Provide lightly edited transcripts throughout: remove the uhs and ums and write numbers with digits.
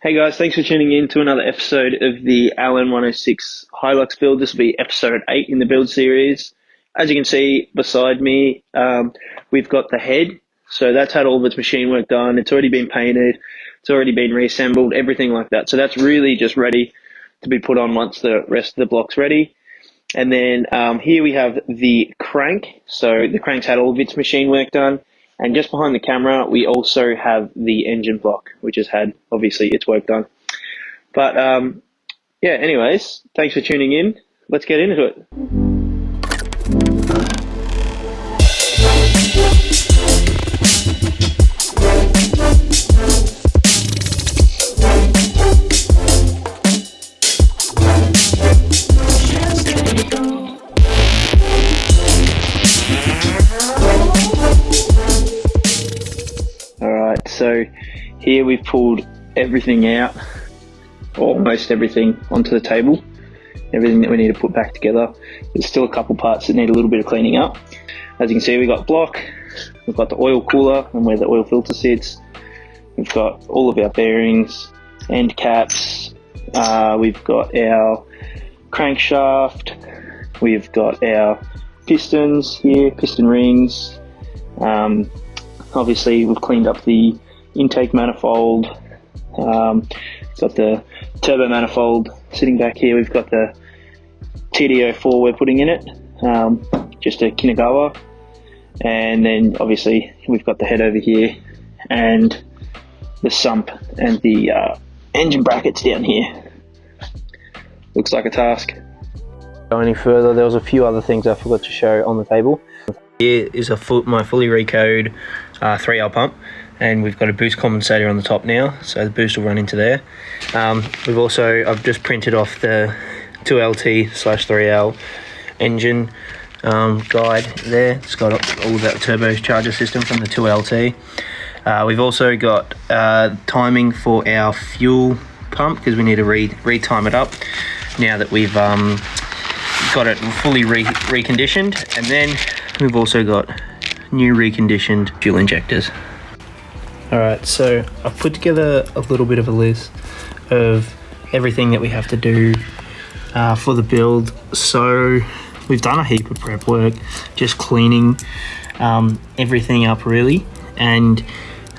Hey guys, thanks for tuning in to another episode of the LN106 Hilux build. This will be episode 8 in the build series. As you can see beside me, we've got the head. So that's had all of its machine work done. It's already been painted. It's already been reassembled, everything like that. So that's really just ready to be put on once the rest of the block's ready. And then here we have the crank. So the crank's had all of its machine work done. And just behind the camera, we also have the engine block, which has had, obviously, its work done. But, yeah, anyways, thanks for tuning in. Let's get into it. Alright, so here we've pulled everything out, almost everything onto the table, everything that we need to put back together. There's still a couple parts that need a little bit of cleaning up. As you can see, we've got block, we've got the oil cooler and where the oil filter sits, we've got all of our bearings, end caps, we've got our crankshaft, we've got our pistons here, piston rings. Obviously, we've cleaned up the intake manifold. Got the turbo manifold sitting back here. We've got the TD04 we're putting in it, just a Kinagawa. And then obviously we've got the head over here and the sump and the engine brackets down here. Looks like a task. Go any further, there was a few other things I forgot to show on the table. Here is my fully recode 3L pump, and we've got a boost compensator on the top now, so the boost will run into there. I've just printed off the 2LT/3L engine guide there. It's got all of that turbocharger system from the 2LT. We've also got timing for our fuel pump, because we need to re-time it up now that we've got it fully reconditioned. And then we've also got new reconditioned fuel injectors. Alright, so I've put together a little bit of a list of everything that we have to do for the build. So we've done a heap of prep work, just cleaning everything up really, and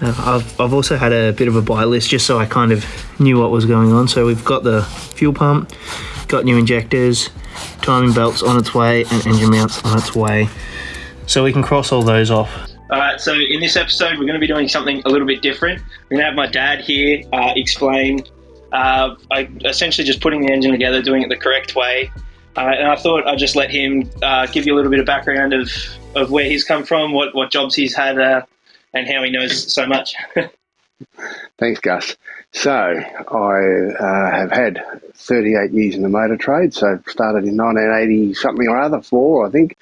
I've also had a bit of a buy list just so I kind of knew what was going on. So we've got the fuel pump, got new injectors, timing belts on its way, and engine mounts on its way. So we can cross all those off. Alright, so in this episode we're going to be doing something a little bit different. We're going to have my dad here explain, essentially just putting the engine together, doing it the correct way. And I thought I'd just let him give you a little bit of background of where he's come from, what jobs he's had, and how he knows so much. Thanks, Gus. So I have had 38 years in the motor trade, so started in 1980 something or other, I think.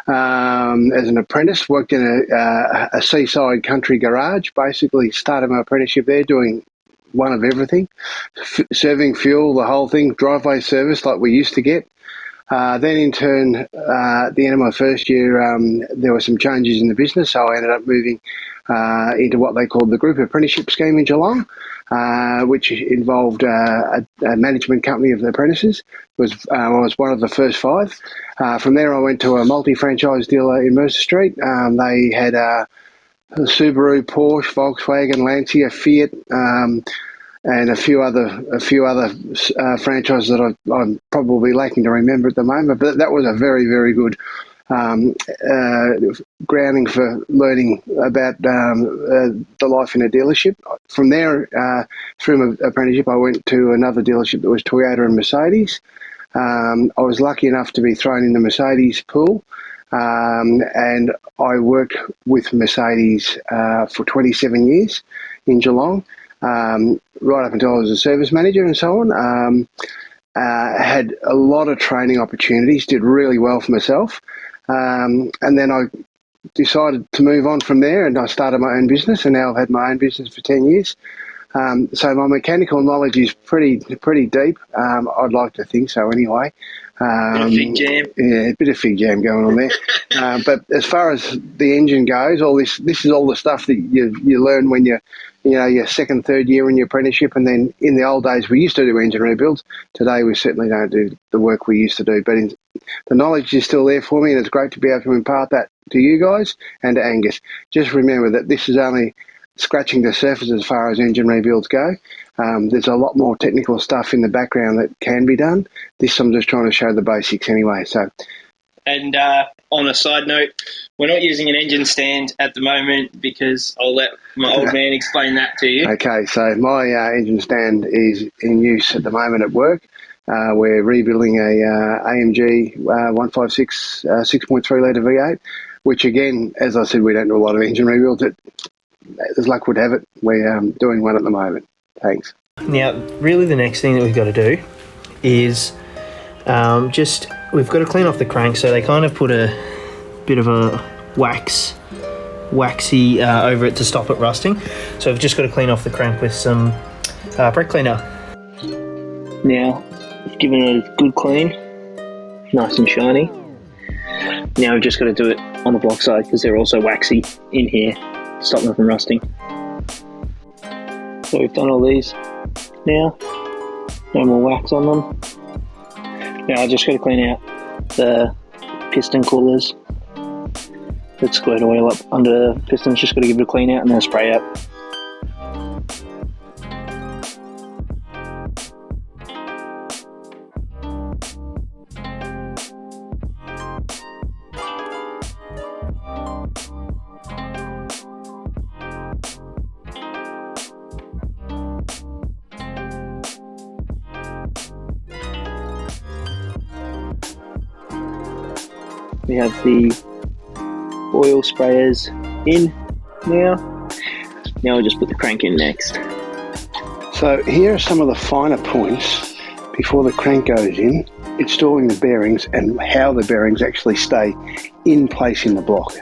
As an apprentice, worked in a seaside country garage. Basically started my apprenticeship there doing one of everything, serving fuel, the whole thing, driveway service like we used to get. Then in turn, at the end of my first year, there were some changes in the business, so I ended up moving into what they called the Group Apprenticeship Scheme in Geelong, which involved a management company of the apprentices. I was one of the first 5. From there I went to a multi-franchise dealer in Mercer Street. They had Subaru, Porsche, Volkswagen, Lancia, Fiat, and a few other franchises that I'm probably lacking to remember at the moment. But that was a very, very good grounding for learning about the life in a dealership. From there, through my apprenticeship, I went to another dealership that was Toyota and Mercedes. I was lucky enough to be thrown in the Mercedes pool, and I worked with Mercedes for 27 years in Geelong, right up until I was a service manager and so on. Had a lot of training opportunities, did really well for myself. And then I decided to move on from there, and I started my own business, and now I've had my own business for 10 years. So my mechanical knowledge is pretty deep. I'd like to think so anyway. Bit of fig jam. Yeah, a bit of fig jam going on there. But as far as the engine goes, this is all the stuff that you learn when you're your second, third year in your apprenticeship. And then in the old days, we used to do engine rebuilds. Today, we certainly don't do the work we used to do. But the knowledge is still there for me, and it's great to be able to impart that to you guys and to Angus. Just remember that this is only scratching the surface as far as engine rebuilds go. There's a lot more technical stuff in the background that can be done. This I'm just trying to show the basics anyway. So, and on a side note, we're not using an engine stand at the moment because I'll let my old man explain that to you. Okay, so my engine stand is in use at the moment at work. We're rebuilding a AMG 156 6.3 litre V8, which again, as I said, we don't do a lot of engine rebuilds. As luck would have it, we're doing one at the moment. Thanks. Now, really the next thing that we've got to do is we've got to clean off the crank. So they kind of put a bit of a waxy over it to stop it rusting. So we've just got to clean off the crank with some brake cleaner. Now, we've given it a good clean, nice and shiny. Now we've just got to do it on the block side because they're also waxy in here. Stop them from rusting. So we've done all these now. No more wax on them. Now I just got to clean out the piston coolers. That squirt oil up under the pistons. Just got to give it a clean out and then spray out. We have the oil sprayers in now. Now we'll just put the crank in next. So here are some of the finer points before the crank goes in, installing the bearings and how the bearings actually stay in place in the block.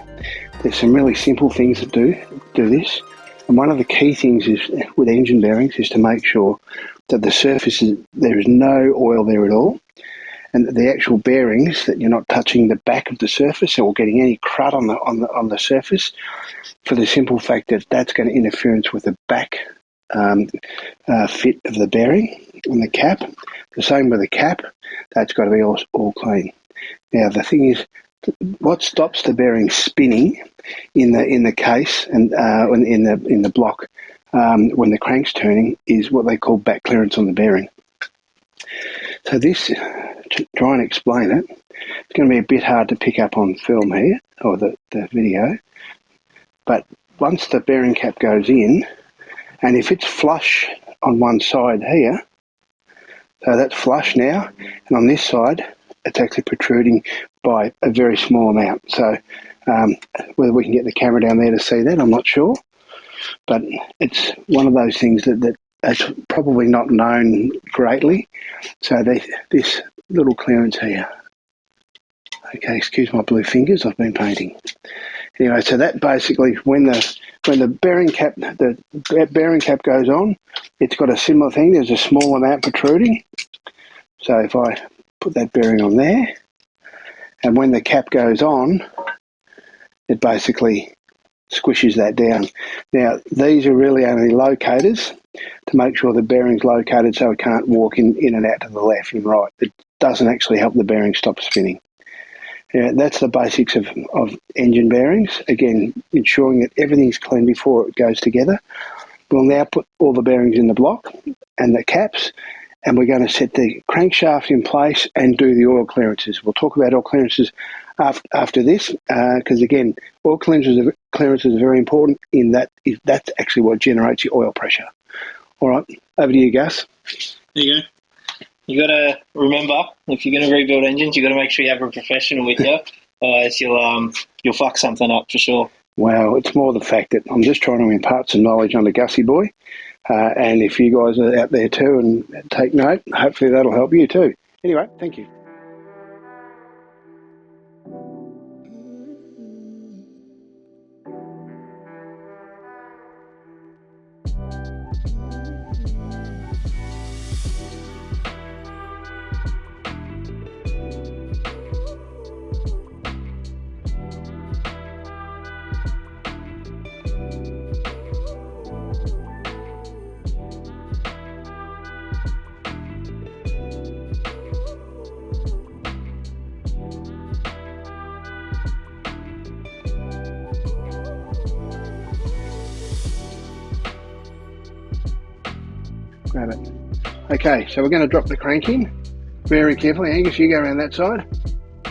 There's some really simple things that do this. And one of the key things is with engine bearings is to make sure that the surface there is no oil there at all. And the actual bearings, that you're not touching the back of the surface or getting any crud on the surface, for the simple fact that that's going to interference with the back fit of the bearing and the cap. The same with the cap, that's got to be all clean. Now the thing is, what stops the bearing spinning in the case and in the block when the crank's turning is what they call back clearance on the bearing. So this, to try and explain it, it's going to be a bit hard to pick up on film here, or the video, but once the bearing cap goes in, and if it's flush on one side here, so that's flush now, and on this side, it's actually protruding by a very small amount. So whether we can get the camera down there to see that, I'm not sure, but it's one of those things that it's probably not known greatly. So this little clearance here. Okay, excuse my blue fingers, I've been painting. Anyway, so that basically, when the bearing cap goes on, it's got a similar thing. There's a small amount protruding. So if I put that bearing on there, and when the cap goes on, it basically squishes that down. Now, these are really only locators to make sure the bearing's located so it can't walk in and out to the left and right. It doesn't actually help the bearing stop spinning. Yeah, that's the basics of engine bearings. Again, ensuring that everything's clean before it goes together. We'll now put all the bearings in the block and the caps, and we're going to set the crankshaft in place and do the oil clearances. We'll talk about oil clearances after this, because again, oil clearances are very important in that that's actually what generates your oil pressure. All right, over to you, Gus. There you go. You got to remember, if you're going to rebuild engines, you got to make sure you have a professional with you, otherwise you'll fuck something up for sure. Well, it's more the fact that I'm just trying to impart some knowledge on the Gussie boy, and if you guys are out there too and take note, hopefully that'll help you too. Anyway, thank you. grab it. Okay, so we're going to drop the crank in very carefully. Angus, you go around that side.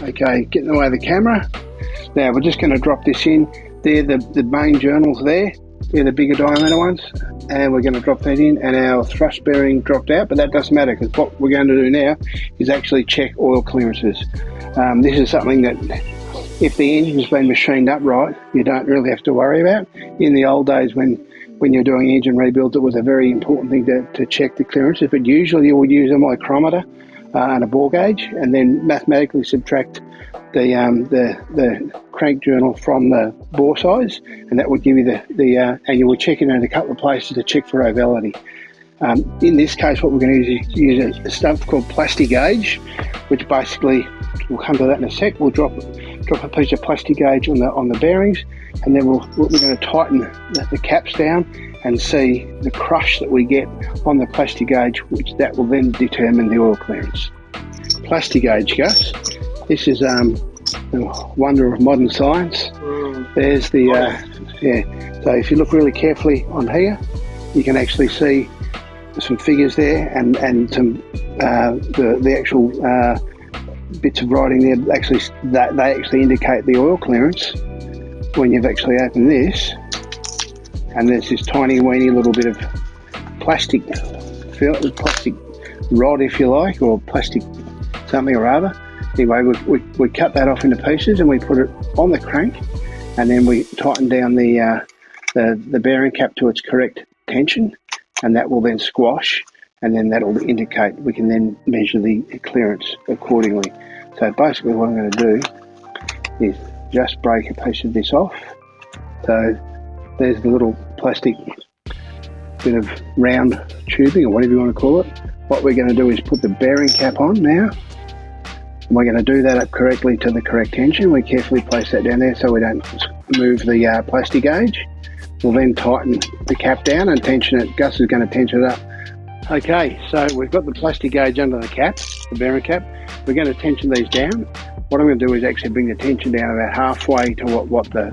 Okay, get in the way of the camera. Now we're just going to drop this in. They're the main journals there. They're the bigger diameter ones. And we're going to drop that in, and our thrust bearing dropped out, but that doesn't matter, because what we're going to do now is actually check oil clearances. This is something that, if the engine's been machined up right, you don't really have to worry about. In the old days when you're doing engine rebuilds, it was a very important thing to check the clearances, but usually you would use a micrometer and a bore gauge, and then mathematically subtract the crank journal from the bore size, and that would give you and you would check it in a couple of places to check for ovality. In this case, what we're going to use a stuff called plastic gauge, which basically, we'll come to that in a sec. We'll drop a piece of plastic gauge on the bearings, and then we're going to tighten the caps down and see the crush that we get on the plastic gauge, which that will then determine the oil clearance. Plastic gauge, Gus. This is the wonder of modern science. There's the So if you look really carefully on here, you can actually see some figures there, and some the actual bits of writing there. Actually, they actually indicate the oil clearance when you've actually opened this. And there's this tiny weeny little bit of plastic rod, if you like, or plastic something or other. Anyway, we cut that off into pieces, and we put it on the crank, and then we tighten down the bearing cap to its correct tension, and that will then squash, and then that'll indicate. We can then measure the clearance accordingly. So basically what I'm going to do is just break a piece of this off. So there's the little plastic bit of round tubing, or whatever you want to call it. What we're going to do is put the bearing cap on now. And we're going to do that up correctly to the correct tension. We carefully place that down there so we don't move the plastic gauge. We'll then tighten the cap down and tension it. Gus is going to tension it up. Okay, so we've got the plastic gauge under the cap, the bearing cap. We're going to tension these down. What I'm going to do is actually bring the tension down about halfway to what the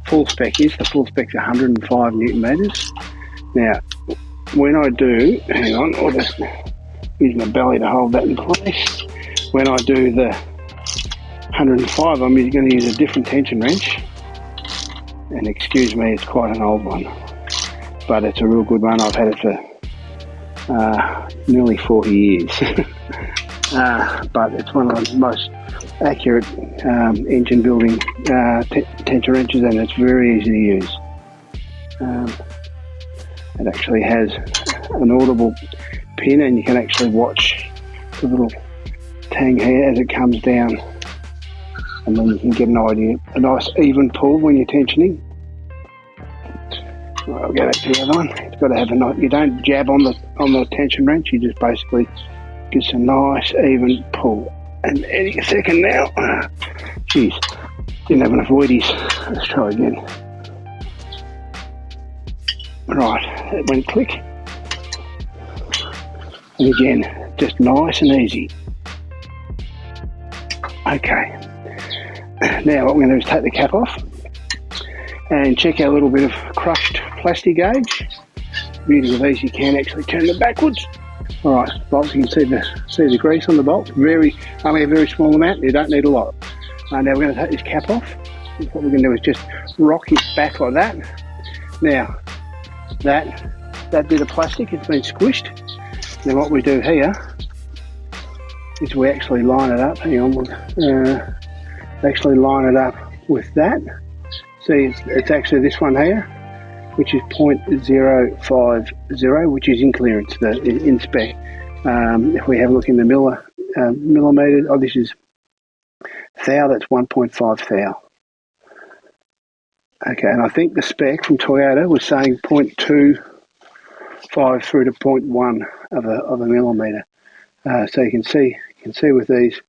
full spec is. The full spec's 105 Newton meters. Now, when I do, hang on, I'll just use my belly to hold that in place. When I do the 105, I'm going to use a different tension wrench. And excuse me, it's quite an old one, but it's a real good one. I've had it for nearly 40 years. But it's one of the most accurate engine building tension wrenches, and it's very easy to use. It actually has an audible pin, and you can actually watch the little tang here as it comes down, and then you can get an idea, a nice even pull when you're tensioning. I'll go back to the other one. It's got to have a nice, you don't jab on the tension wrench, you just basically get a nice even pull. And any second now, geez, didn't have enough Wheaties. Let's try again. Right, it went click. And again, just nice and easy. Okay, now what we're going to do is take the cap off and check our little bit of crushed plastic gauge. Beauty of these, you can actually turn them backwards. Alright, bolts, you can see the grease on the bolts. Only a very small amount, you don't need a lot. Now we're going to take this cap off. What we're going to do is just rock it back like that. Now, that bit of plastic has been squished. Then what we do here is we actually line it up. Hang on, we'll actually line it up with that. See, it's actually this one here, which is 0.050, which is in clearance, in spec. If we have a look in the millimetres, this is thou, that's 1.5 thou. Okay, and I think the spec from Toyota was saying 0.25 through to 0.1 of a millimetre. So you can see with these,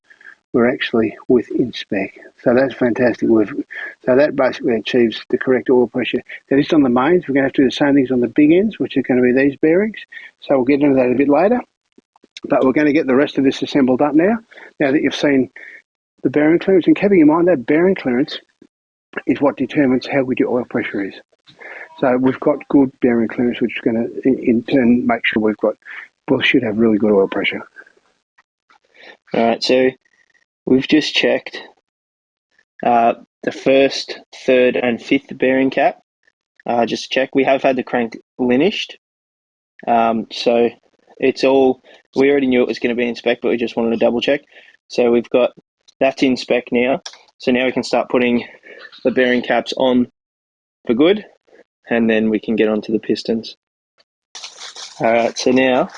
we're actually within spec. So that's fantastic. So that basically achieves the correct oil pressure. That is on the mains. We're going to have to do the same things on the big ends, which are going to be these bearings. So we'll get into that a bit later. But we're going to get the rest of this assembled up now that you've seen the bearing clearance. And keeping in mind that bearing clearance is what determines how good your oil pressure is. So we've got good bearing clearance, which is going to in turn make sure we should have really good oil pressure. Alright, so we've just checked the first, third and fifth bearing cap. Just check. We have had the crank linished. So it's all, we already knew it was going to be in spec, but we just wanted to double check. So we've got, that's in spec now. So now we can start putting the bearing caps on for good, and then we can get onto the pistons. Alright, so now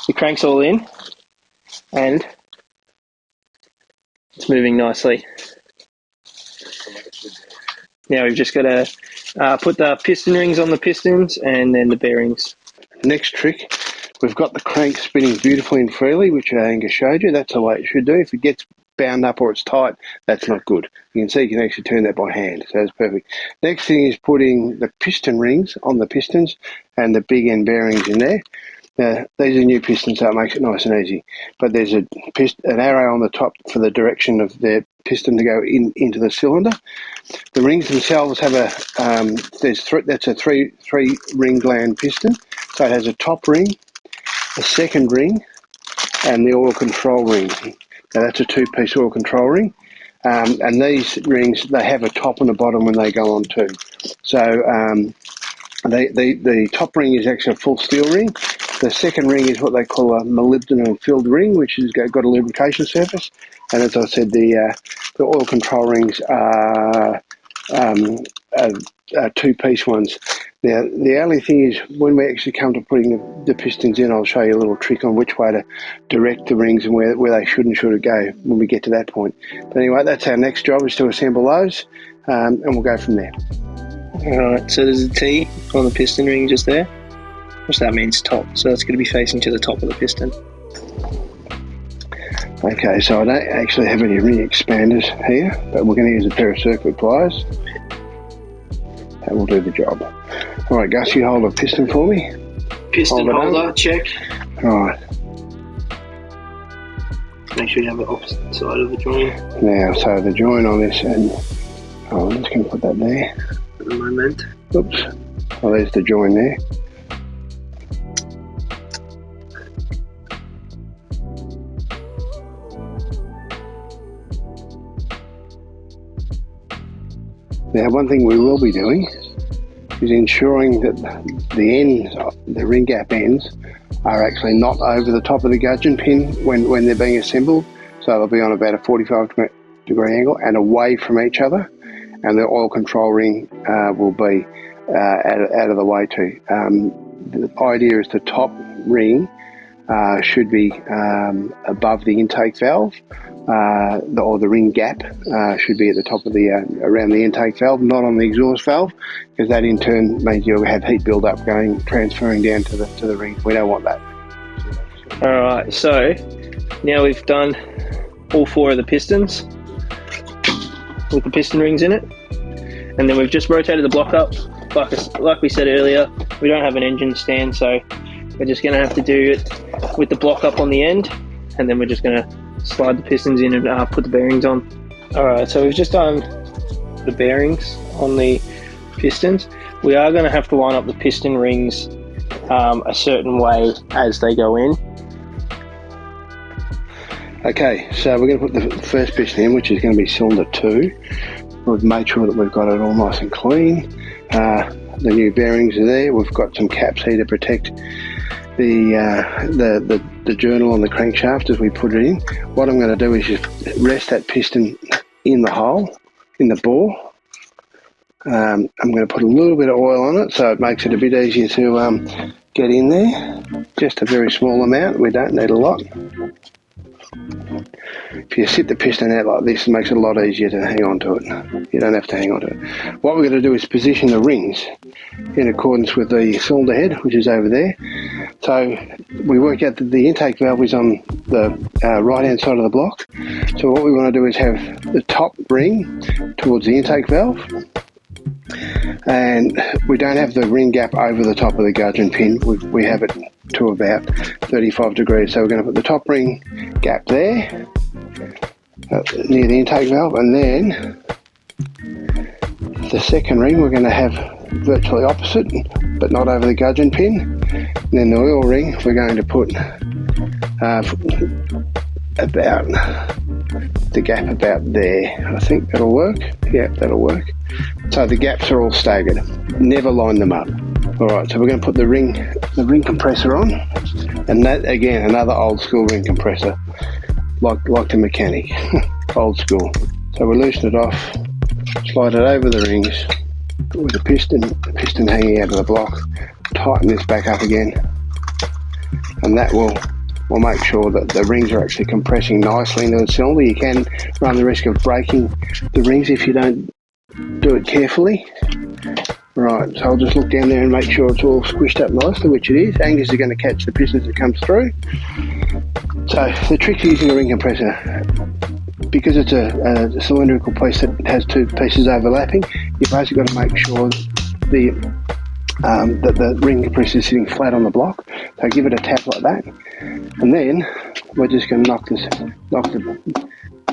the crank's all in and it's moving nicely. Now we've just got to put the piston rings on the pistons and then the bearings. Next trick, we've got the crank spinning beautifully and freely, which Angus showed you. That's the way it should do. If it gets bound up or it's tight, that's not good. You can see you can actually turn that by hand, so that's perfect. Next thing is putting the piston rings on the pistons and the big end bearings in there. Now, these are new pistons, so it makes it nice and easy. But there's an arrow on the top for the direction of the piston to go into the cylinder. The rings themselves have that's a three ring gland piston. So it has a top ring, a second ring, and the oil control ring. Now that's a two-piece oil control ring. And these rings, they have a top and a bottom when they go on too. So the top ring is actually a full steel ring. The second ring is what they call a molybdenum filled ring, which has got a lubrication surface. And as I said, the oil control rings are two-piece ones. Now, the only thing is, when we actually come to putting the pistons in, I'll show you a little trick on which way to direct the rings and where they should and shouldn't go when we get to that point. But anyway, that's our next job, is to assemble those, and we'll go from there. Alright, so there's a T on the piston ring just there, which that means top. So that's going to be facing to the top of the piston. Okay, so I don't actually have any ring expanders here, but we're going to use a pair of circuit pliers. That will do the job. Alright, Gus, you hold a piston for me. Piston holder, check. Alright. Make sure you have the opposite side of the join. Now, so the join on this, and I'm just going to put that there. At the moment. Oops. Oh, there's the join there. Now, one thing we will be doing is ensuring that the ends, the ring gap ends, are actually not over the top of the gudgeon pin when they're being assembled. So they'll be on about a 45-degree angle and away from each other. And the oil control ring will be out of the way too. The idea is the top ring should be above the intake valve, or the ring gap should be at the top of the around the intake valve, not on the exhaust valve, because that in turn means you'll have heat build-up transferring down to the ring. We don't want that. All right, so now we've done all four of the pistons with the piston rings in it, and then we've just rotated the block up. Like we said earlier, we don't have an engine stand, so we're just going to have to do it with the block up on the end, and then we're just going to slide the pistons in and put the bearings on. Alright, so we've just done the bearings on the pistons. We are going to have to line up the piston rings a certain way as they go in. Okay, so we're going to put the first piston in, which is going to be cylinder 2. We've made sure that we've got it all nice and clean. The new bearings are there. We've got some caps here to protect the journal on the crankshaft as we put it in. What I'm going to do is just rest that piston in the hole, in the bore. I'm going to put a little bit of oil on it so it makes it a bit easier to get in there. Just a very small amount, we don't need a lot. If you sit the piston out like this, it makes it a lot easier to hang on to it. You don't have to hang on to it. What we're going to do is position the rings in accordance with the cylinder head, which is over there. So we work out that the intake valve is on the right hand side of the block. So what we want to do is have the top ring towards the intake valve, and we don't have the ring gap over the top of the gudgeon pin. We have it to about 35 degrees. So we're going to put the top ring gap there, near the intake valve, and then the second ring we're going to have virtually opposite, but not over the gudgeon pin. And then the oil ring, we're going to put about the gap about there. I think that'll work. Yeah, that'll work. So the gaps are all staggered. Never line them up. All right, so we're going to put the ring compressor on, and that again, another old school ring compressor, like the mechanic, old school. So we loosen it off, slide it over the rings with the piston hanging out of the block. Tighten this back up again, and that will make sure that the rings are actually compressing nicely into the cylinder. You can run the risk of breaking the rings if you don't do it carefully. Right, so I'll just look down there and make sure it's all squished up nicely, which it is. Angus is going to catch the pistons that comes through. So the trick to using a ring compressor, because it's a cylindrical piece that has two pieces overlapping, you've basically got to make sure that the ring compressor is sitting flat on the block. So give it a tap like that, and then we're just going to knock the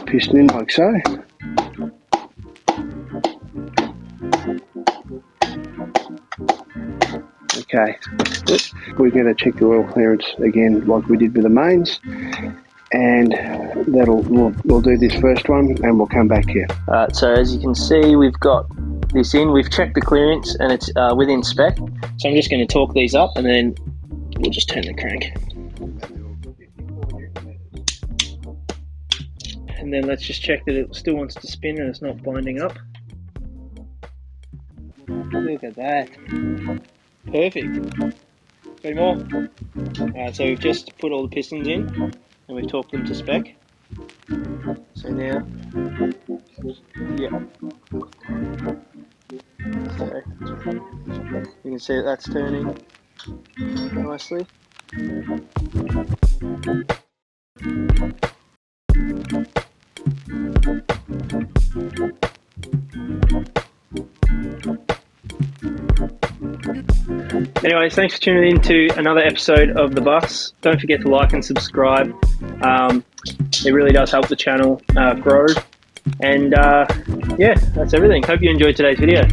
piston in like so. Okay, we're going to check the oil clearance again like we did with the mains, and we'll do this first one and we'll come back here. Alright, so as you can see, we've got this in, we've checked the clearance and it's within spec. So I'm just going to torque these up and then we'll just turn the crank. And then let's just check that it still wants to spin and it's not binding up. Look at that. Perfect. Any more? Alright, so we've just put all the pistons in and we've torqued them to spec. So now, yeah. So you can see that that's turning nicely. Anyways, thanks for tuning in to another episode of The Bus. Don't forget to like and subscribe. It really does help the channel grow. And yeah, that's everything. Hope you enjoyed today's video.